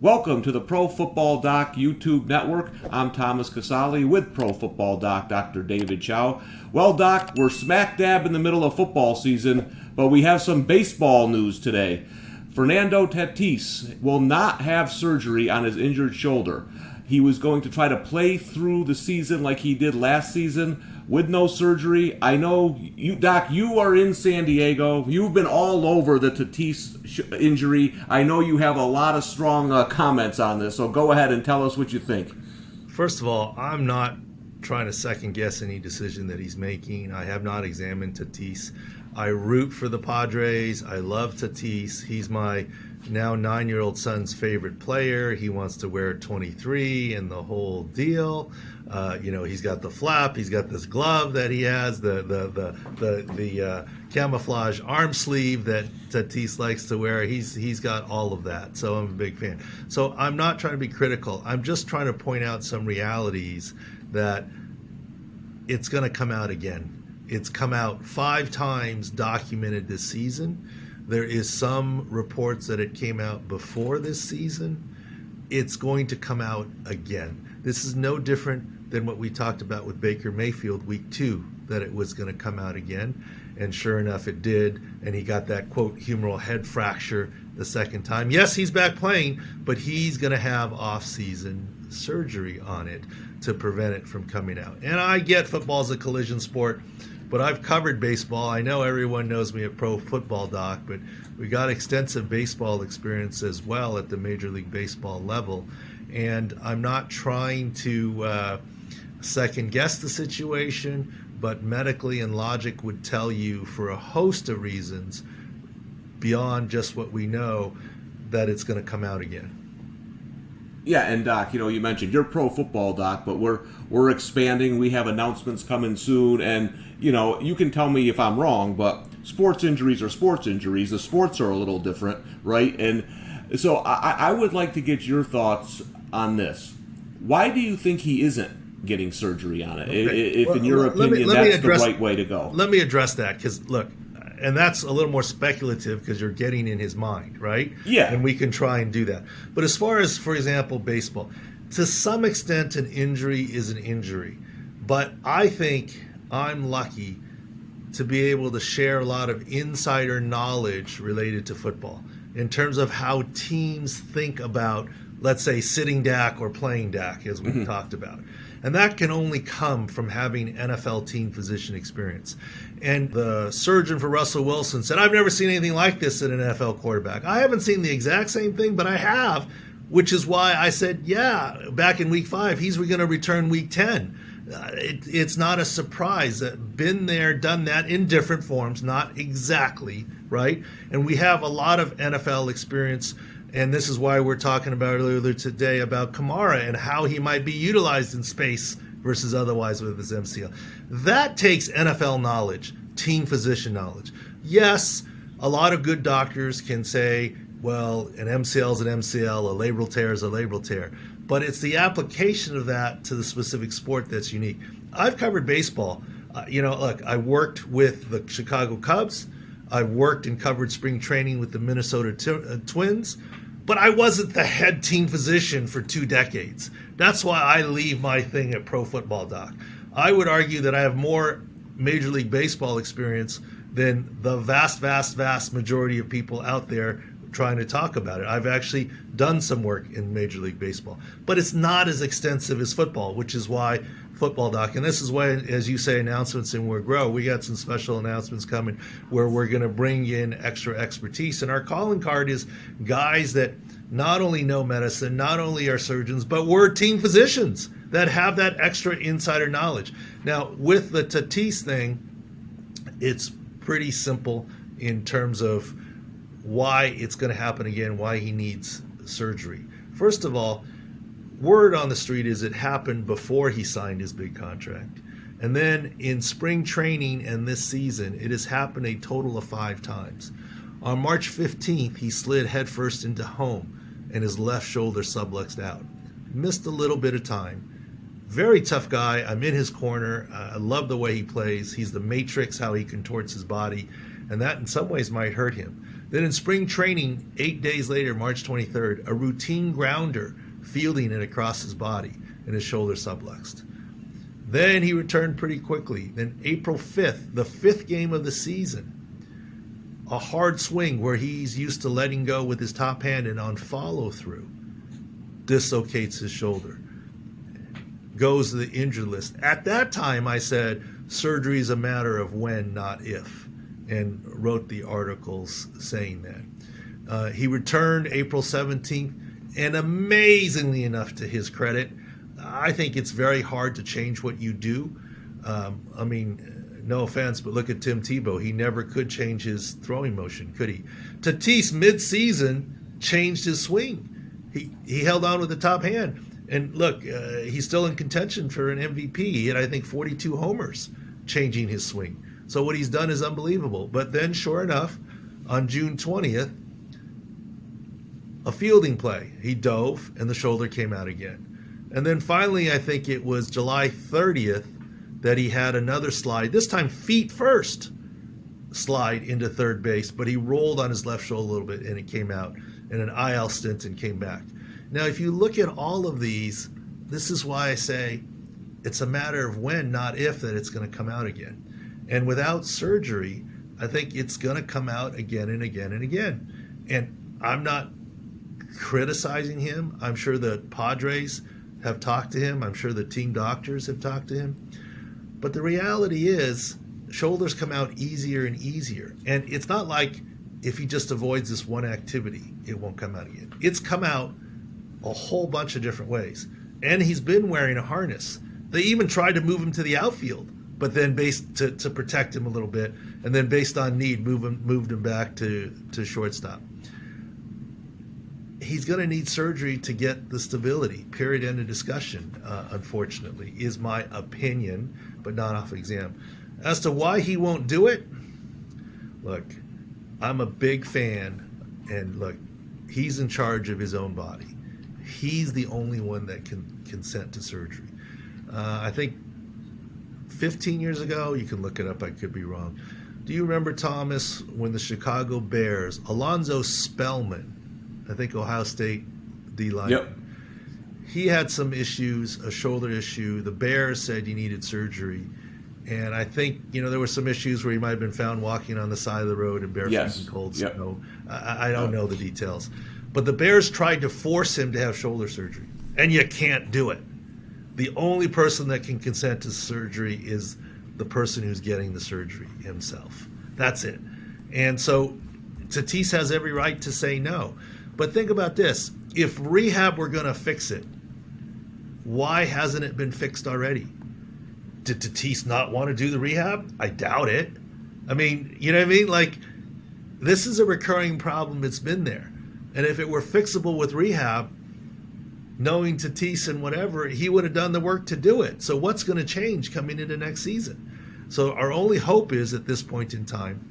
Welcome to the Pro Football Doc YouTube network. I'm Thomas Casali with Pro Football Doc, Dr. David Chao. Well, Doc, we're smack dab in the middle of football season, but we have some baseball news today. Fernando Tatis will not have surgery on his injured shoulder. He was going to try to play through the season like he did last season with no surgery. I know you, Doc, you are in San Diego. You've been all over the Tatis injury. I know you have a lot of strong comments on this, so go ahead and tell us what you think. First of all, I'm not trying to second guess any decision that he's making. I have not examined Tatis. I root for the Padres. I love Tatis. He's my now 9-year-old son's favorite player. He wants to wear 23 and the whole deal. He's got the flap. He's got this glove that he has, the camouflage arm sleeve that Tatis likes to wear. He's got all of that. So I'm a big fan. So I'm not trying to be critical. I'm just trying to point out some realities that it's going to come out again. It's come out 5 times documented this season. There is some reports that it came out before this season. It's going to come out again. This is no different than what we talked about with Baker Mayfield week 2, that it was going to come out again. And sure enough, it did. And he got that, quote, humeral head fracture the second time. Yes, he's back playing, but he's going to have off-season surgery on it to prevent it from coming out. And I get football's a collision sport, but I've covered baseball. I know everyone knows me at Pro Football Doc, but we got extensive baseball experience as well at the Major League Baseball level. And I'm not trying to second guess the situation, but medically and logic would tell you, for a host of reasons beyond just what we know, that it's going to come out again. Yeah, and Doc, you mentioned you're Pro Football Doc, but we're expanding. We have announcements coming soon, and you can tell me if I'm wrong, but sports injuries are sports injuries. The sports are a little different, right? And so I would like to get your thoughts on this. Why do you think he isn't getting surgery on it? Okay. If, in your opinion, that's the right way to go. Let me address that, because look, and that's a little more speculative because you're getting in his mind, right? Yeah. And we can try and do that. But as far as, for example, baseball, to some extent, an injury is an injury. But I think I'm lucky to be able to share a lot of insider knowledge related to football in terms of how teams think about, let's say, sitting Dak or playing Dak, as we talked about. And that can only come from having NFL team physician experience. And the surgeon for Russell Wilson said, I've never seen anything like this in an NFL quarterback. I haven't seen the exact same thing, but I have, which is why I said, yeah, back in week 5, he's going to return week 10. It's not a surprise. Been there, done that in different forms, not exactly, right? And we have a lot of NFL experience. And this is why we're talking about earlier today about Kamara and how he might be utilized in space versus otherwise with his MCL. That takes NFL knowledge, team physician knowledge. Yes, a lot of good doctors can say, well, an MCL is an MCL, a labral tear is a labral tear. But it's the application of that to the specific sport that's unique. I've covered baseball. Look, I worked with the Chicago Cubs. I worked and covered spring training with the Minnesota Twins. But I wasn't the head team physician for 2 decades. That's why I leave my thing at Pro Football Doc. I would argue that I have more Major League Baseball experience than the vast majority of people out there trying to talk about it. I've actually done some work in Major League Baseball. But it's not as extensive as football, which is why Football Doc, and this is why, as you say, announcements and we'll grow. We got some special announcements coming where we're going to bring in extra expertise. And our calling card is guys that not only know medicine, not only are surgeons, but we're team physicians that have that extra insider knowledge. Now, with the Tatis thing, it's pretty simple in terms of why it's going to happen again, why he needs surgery. First of all, word on the street is it happened before he signed his big contract. And then in spring training and this season, it has happened a total of 5 times. On March 15th, he slid headfirst into home and his left shoulder subluxed out. Missed a little bit of time. Very tough guy. I'm in his corner. I love the way he plays. He's the matrix, how he contorts his body. And that in some ways might hurt him. Then in spring training, 8 days later, March 23rd, a routine grounder fielding it across his body and his shoulder subluxed. Then he returned pretty quickly. Then April 5th, the 5th game of the season, a hard swing where he's used to letting go with his top hand and on follow through, dislocates his shoulder, goes to the injured list. At that time, I said, surgery is a matter of when, not if, and wrote the articles saying that. He returned April 17th, and amazingly enough, to his credit, I think it's very hard to change what you do. I mean, no offense, but look at Tim Tebow. He never could change his throwing motion, could he? Tatis, mid-season, changed his swing. He held on with the top hand. And look, he's still in contention for an MVP. He had, I think, 42 homers changing his swing. So what he's done is unbelievable. But then, sure enough, on June 20th, a fielding play. He dove, and the shoulder came out again. And then finally, I think it was July 30th that he had another slide, this time feet first, slide into third base. But he rolled on his left shoulder a little bit, and it came out. And an IL stint and came back. Now, if you look at all of these, this is why I say it's a matter of when, not if, that it's going to come out again. And without surgery, I think it's going to come out again and again and again. And I'm not criticizing him. I'm sure the Padres have talked to him. I'm sure the team doctors have talked to him. But the reality is, shoulders come out easier and easier. And it's not like if he just avoids this one activity, it won't come out again. It's come out a whole bunch of different ways. And he's been wearing a harness. They even tried to move him to the outfield, but then based to protect him a little bit, and then based on need, moved him back to shortstop. He's going to need surgery to get the stability. Period. End of discussion, unfortunately, is my opinion, but not off exam. As to why he won't do it, look, I'm a big fan, and look, he's in charge of his own body. He's the only one that can consent to surgery. I think 15 years ago, you can look it up, I could be wrong. Do you remember, Thomas, when the Chicago Bears, Alonzo Spellman, I think Ohio State D-line, Yep. he had some issues, a shoulder issue. The Bears said he needed surgery. And I think, there were some issues where he might have been found walking on the side of the road in barefoot and cold snow. I don't know the details. But the Bears tried to force him to have shoulder surgery. And you can't do it. The only person that can consent to surgery is the person who's getting the surgery himself. That's it. And so Tatis has every right to say no. But think about this. If rehab were going to fix it, why hasn't it been fixed already? Did Tatis not want to do the rehab? I doubt it. I mean, you know what I mean? Like, this is a recurring problem that's been there. And if it were fixable with rehab, knowing Tatis and whatever, he would have done the work to do it. So what's going to change coming into next season? So our only hope is at this point in time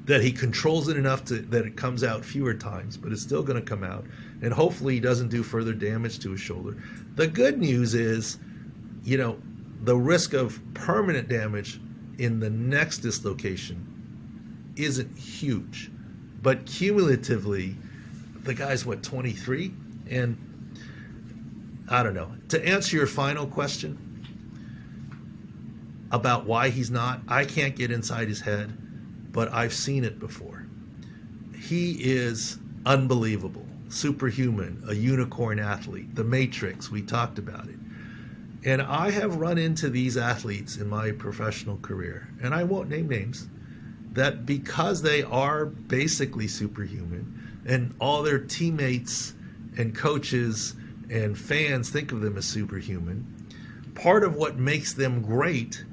that he controls it enough that it comes out fewer times, but it's still going to come out. And hopefully he doesn't do further damage to his shoulder. The good news is, the risk of permanent damage in the next dislocation isn't huge. But cumulatively, the guy's, 23? And I don't know. To answer your final question about why he's not, I can't get inside his head, but I've seen it before. He is unbelievable, superhuman, a unicorn athlete, the Matrix, we talked about it. And I have run into these athletes in my professional career, and I won't name names, that because they are basically superhuman and all their teammates and coaches and fans think of them as superhuman, part of what makes them great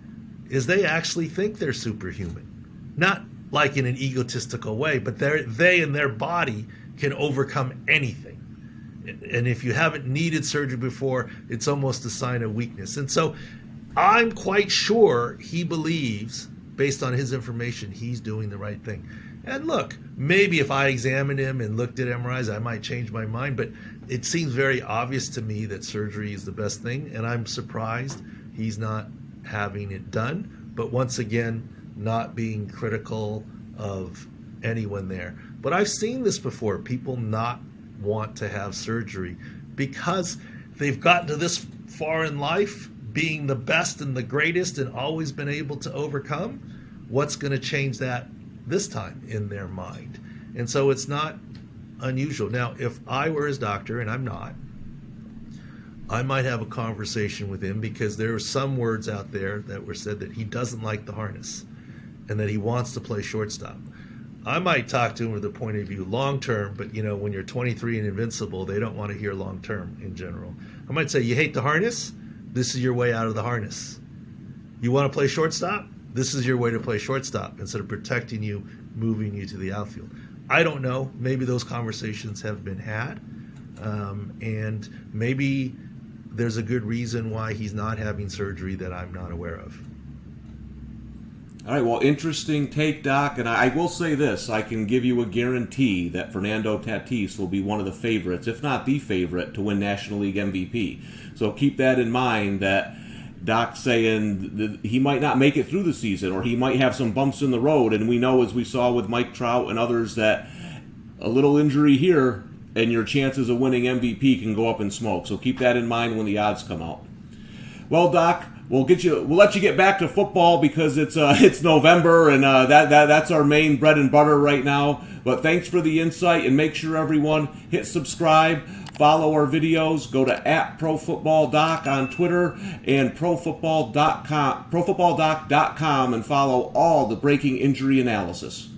is they actually think they're superhuman. Not like in an egotistical way, but they and their body can overcome anything. And if you haven't needed surgery before, it's almost a sign of weakness. And so I'm quite sure he believes, based on his information, he's doing the right thing. And look, maybe if I examined him and looked at MRIs, I might change my mind, but it seems very obvious to me that surgery is the best thing, and I'm surprised he's not having it done. But once again, not being critical of anyone there. But I've seen this before. People not want to have surgery because they've gotten to this far in life, being the best and the greatest and always been able to overcome. What's going to change that this time in their mind? And so it's not unusual. Now, if I were his doctor, and I'm not, I might have a conversation with him, because there are some words out there that were said that he doesn't like the harness and that he wants to play shortstop. I might talk to him with a point of view long term, but when you're 23 and invincible, they don't want to hear long term in general. I might say, you hate the harness? This is your way out of the harness. You want to play shortstop? This is your way to play shortstop, instead of protecting you, moving you to the outfield. I don't know. Maybe those conversations have been had, and maybe there's a good reason why he's not having surgery that I'm not aware of. All right, well, interesting take, Doc. And I will say this. I can give you a guarantee that Fernando Tatis will be one of the favorites, if not the favorite, to win National League MVP. So keep that in mind, that Doc's saying that he might not make it through the season, or he might have some bumps in the road. And we know, as we saw with Mike Trout and others, that a little injury here and your chances of winning MVP can go up in smoke. So keep that in mind when the odds come out. Well, Doc, we'll let you get back to football, because it's November, and that's our main bread and butter right now. But thanks for the insight, and make sure everyone hit subscribe, follow our videos, go to @ProFootballDoc on Twitter and ProFootballDoc.com, and follow all the breaking injury analysis.